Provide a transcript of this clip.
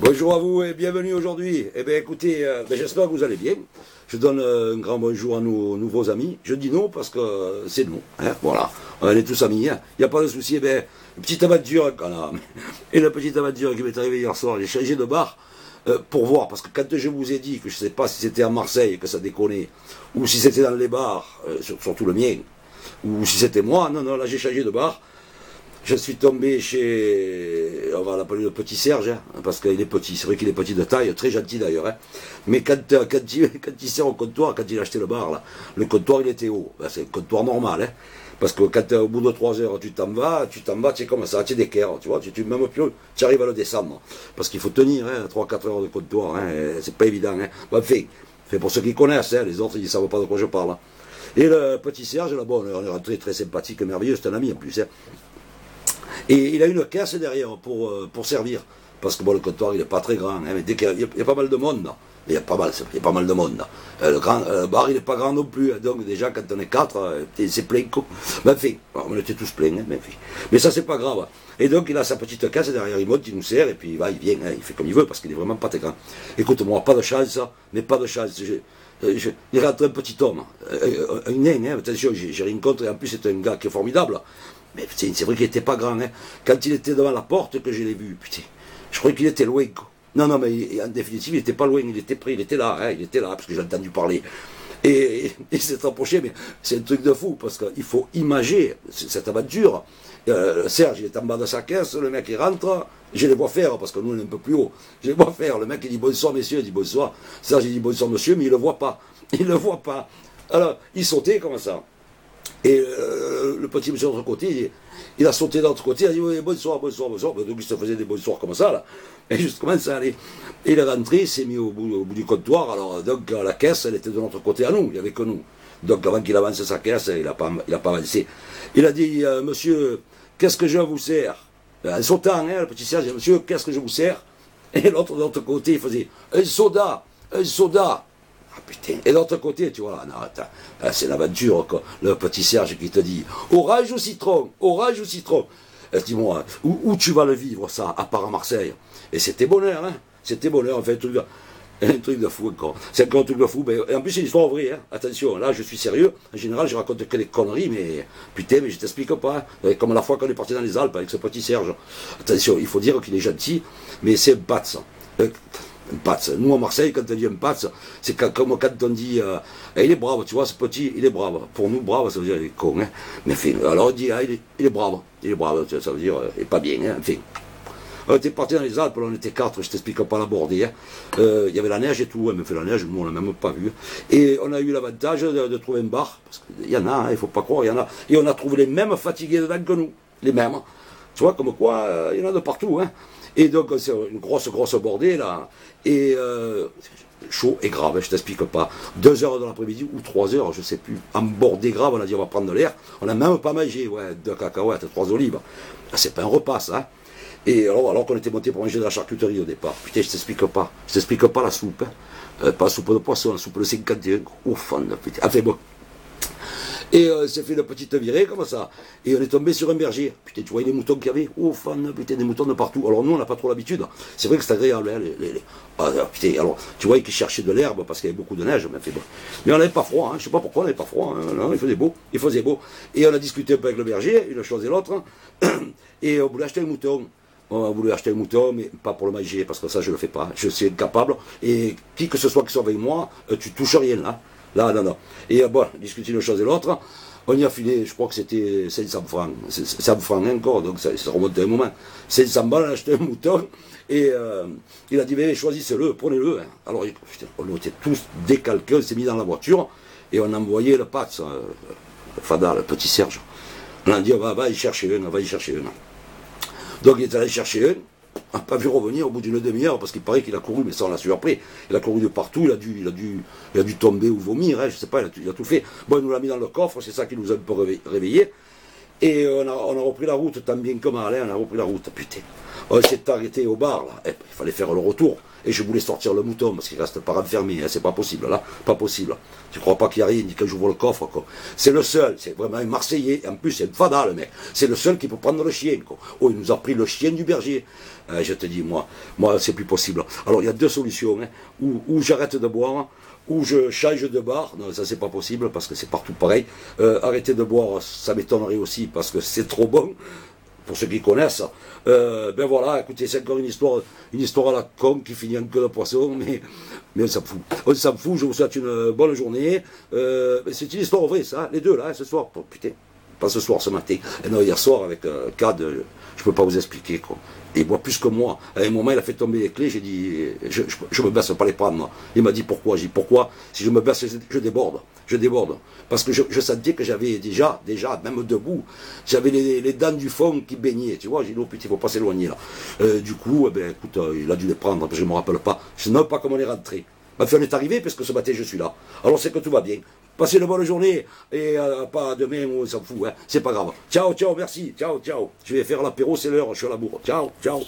Bonjour à vous et bienvenue aujourd'hui. Eh bien écoutez, j'espère que vous allez bien. Je donne un grand bonjour à nos nouveaux amis. Je dis non parce que c'est nous. Hein, voilà, on est tous amis. Il n'y a pas de souci. Eh bien, une petite aventure. Et la petite aventure qui m'est arrivée hier soir, j'ai changé de bar pour voir. Parce que quand je vous ai dit que je ne sais pas si c'était à Marseille que ça déconnait, ou si c'était dans les bars, surtout le mien, ou si c'était moi, non, là j'ai changé de bar. Je suis tombé chez, on va l'appeler le petit Serge, hein, parce qu'il est petit, c'est vrai qu'il est petit de taille, très gentil d'ailleurs. Hein. Mais quand il sert au comptoir, quand il a acheté le bar, là, le comptoir il était haut. Ben, c'est un comptoir normal, hein, parce que quand au bout de 3 heures tu t'en vas, tu es comme ça, tu es d'équerre, tu vois, même plus, tu arrives à le descendre. Parce qu'il faut tenir hein, 3-4 heures de comptoir, hein, c'est pas évident. Hein. Bon, fait pour ceux qui connaissent, hein, les autres ils ne savent pas de quoi je parle. Hein. Et le petit Serge, là, bon, on est rentré très sympathique, merveilleux, c'est un ami en plus. Hein. Et il a une caisse derrière pour servir. Parce que bon, le comptoir, il n'est pas très grand. Hein, mais dès qu'il y a pas mal de monde, là. Il y a pas mal de monde. Là. Le bar, il n'est pas grand non plus. Hein, donc déjà, quand on est 4, c'est plein. Ben, on était tous pleins. Hein, mais ça, c'est pas grave. Et donc, il a sa petite caisse derrière. Il monte, il nous sert, et puis il vient. Hein, il fait comme il veut, parce qu'il est vraiment pas très grand. Écoute-moi, pas de chance, ça. Mais pas de chance. Il rentre un petit homme. Un nain, hein, attention, j'ai rencontré. En plus, c'est un gars qui est formidable. Mais putain, c'est vrai qu'il n'était pas grand. Hein. Quand il était devant la porte que je l'ai vu, putain, je croyais qu'il était loin. Quoi. Non, mais en définitive, il n'était pas loin, il était près, il était là, parce que j'ai entendu parler. Et il s'est approché, mais c'est un truc de fou, parce qu'il faut imager cette aventure. Serge, il est en bas de sa caisse, le mec il rentre, je les vois faire, parce que nous on est un peu plus haut, je les vois faire, le mec il dit bonsoir messieurs, il dit bonsoir, Serge il dit bonsoir monsieur, mais il ne le voit pas, Alors, il sautait comme ça. Et le petit monsieur de l'autre côté, il a sauté de l'autre côté, il a dit oui, bonsoir. Donc il se faisait des bonsoirs comme ça, là. Et justement, ça allait. Et il est rentré, il s'est mis au bout du comptoir. Alors, donc, la caisse, elle était de notre côté à nous, il n'y avait que nous. Donc, avant qu'il avance sa caisse, il n'a pas avancé. Il a dit, monsieur, qu'est-ce que je vous sers? En sautant, hein, le petit Serge, monsieur, qu'est-ce que je vous sers? Et l'autre de l'autre côté, il faisait, un soda. Ah putain. Et de l'autre côté, tu vois, c'est l'aventure, quoi. Le petit Serge qui te dit orange ou citron. Dis-moi, où tu vas le vivre, ça, à part à Marseille? Et c'était bonheur, hein. C'était bonheur, en fait, un truc de fou encore. C'est encore un truc de fou. Et en plus, c'est une histoire vraie, hein. Attention, là, je suis sérieux. En général, je raconte que des conneries, mais putain, mais je t'explique pas. Hein. Comme la fois qu'on est parti dans les Alpes avec ce petit Serge. Attention, il faut dire qu'il est gentil, mais c'est un bat, ça. Un patz. Nous, à Marseille, quand on dit un patz, c'est comme quand on dit il est brave, tu vois, ce petit, il est brave. Pour nous, brave, ça veut dire il est con. Hein. Mais enfin, alors on dit il est brave. Ça veut dire il est pas bien. Hein. Enfin, on était partis dans les Alpes, on était 4, je t'explique pas la bordée. Hein. Il y avait la neige et tout, mais fait la neige, nous on l'a même pas vu. Et on a eu l'avantage de trouver un bar, parce qu'il y en a, hein, il faut pas croire, il y en a. Et on a trouvé les mêmes fatigués dedans que nous, les mêmes. Tu vois, comme quoi, il y en a de partout. Hein. Et donc, c'est une grosse bordée, là. Et chaud et grave, je t'explique pas. 2 heures de l'après-midi ou 3 heures, je sais plus. En bordée grave, on a dit on va prendre de l'air. On n'a même pas mangé, 2 cacahuètes, 3 olives. C'est pas un repas, ça. Hein. Et alors qu'on était monté pour manger de la charcuterie au départ. Putain, je t'explique pas. Je t'explique pas la soupe. Hein. Pas la soupe de poisson, la soupe de 51. Ouf, putain. Enfin bon. Et s'est fait une petite virée comme ça. Et on est tombé sur un berger. Putain, tu vois les moutons qu'il y avait? Oh, fan, putain, des moutons de partout. Alors nous, on n'a pas trop l'habitude. C'est vrai que c'est agréable. Hein, putain, alors, tu vois qu'ils cherchaient de l'herbe parce qu'il y avait beaucoup de neige. Mais on n'avait pas froid. Hein, je sais pas pourquoi on n'avait pas froid. Hein, non, il faisait beau. Et on a discuté un peu avec le berger, une chose et l'autre. Et on voulait acheter un mouton. On a voulu acheter un mouton, mais pas pour le manger, parce que ça, je ne le fais pas. Je suis incapable. Et qui que ce soit qui soit avec moi, tu touches rien, là. Là, non. Et bon, discuter une chose et l'autre, on y a filé, je crois que c'était 500 francs. 100 francs encore, donc ça remonte à un moment. 500 balles, on a acheté un mouton, et il a dit, mais choisissez-le, prenez-le. Hein. Alors, putain, on était tous décalqués, on s'est mis dans la voiture, et on a envoyé le Patz, Fada, le petit Serge. On a dit, on va y chercher un. Donc il est allé chercher un. On n'a pas vu revenir au bout d'une demi-heure parce qu'il paraît qu'il a couru, mais ça on l'a su après. Il a couru de partout, il a dû tomber ou vomir, hein, je sais pas, il a tout fait. Bon, il nous l'a mis dans le coffre, c'est ça qui nous a un peu réveillés. Et on a repris la route, tant bien que mal, hein, on a repris la route, putain. On s'est arrêté au bar, là. Il fallait faire le retour. Et je voulais sortir le mouton, parce qu'il reste pas renfermé, hein. C'est pas possible, là. Pas possible. Je crois pas qu'il y a rien, ni que j'ouvre le coffre, quoi. C'est le seul, c'est vraiment un Marseillais. En plus, c'est un fada, le mec. C'est le seul qui peut prendre le chien, quoi. Oh, il nous a pris le chien du berger. Je te dis, moi, c'est plus possible. Alors, il y a deux solutions, hein. Ou j'arrête de boire, ou je change de bar. Non, ça, c'est pas possible, parce que c'est partout pareil. Arrêter de boire, ça m'étonnerait aussi, parce que c'est trop bon. Pour ceux qui connaissent, ben voilà, écoutez, c'est encore une histoire à la con qui finit en queue de poisson, mais on s'en fout. On s'en fout, je vous souhaite une bonne journée. C'est une histoire vraie, ça, les deux, là, ce soir. Oh, putain, pas ce soir, ce matin. Et non, hier soir, avec Cad, je peux pas vous expliquer, quoi. Il boit plus que moi. À un moment, il a fait tomber les clés, j'ai dit, je me baisse pas les prendre. Il m'a dit pourquoi. J'ai dit pourquoi, si je me baisse, je déborde. Je déborde. Parce que je sentais que j'avais déjà, même debout, j'avais les dents du fond qui baignaient. Tu vois, j'ai dit, oh putain, il faut pas s'éloigner là. Du coup, ben, écoute, il a dû les prendre, parce que je ne me rappelle pas. Je ne sais même pas comment on est rentré. Enfin, on est arrivé, parce que ce matin, je suis là. Alors, c'est que tout va bien. Passez une bonne journée, et pas demain, on s'en fout, hein. C'est pas grave. Ciao, ciao, merci. Ciao, ciao. Je vais faire l'apéro, c'est l'heure, je suis à la bourre. Ciao, ciao.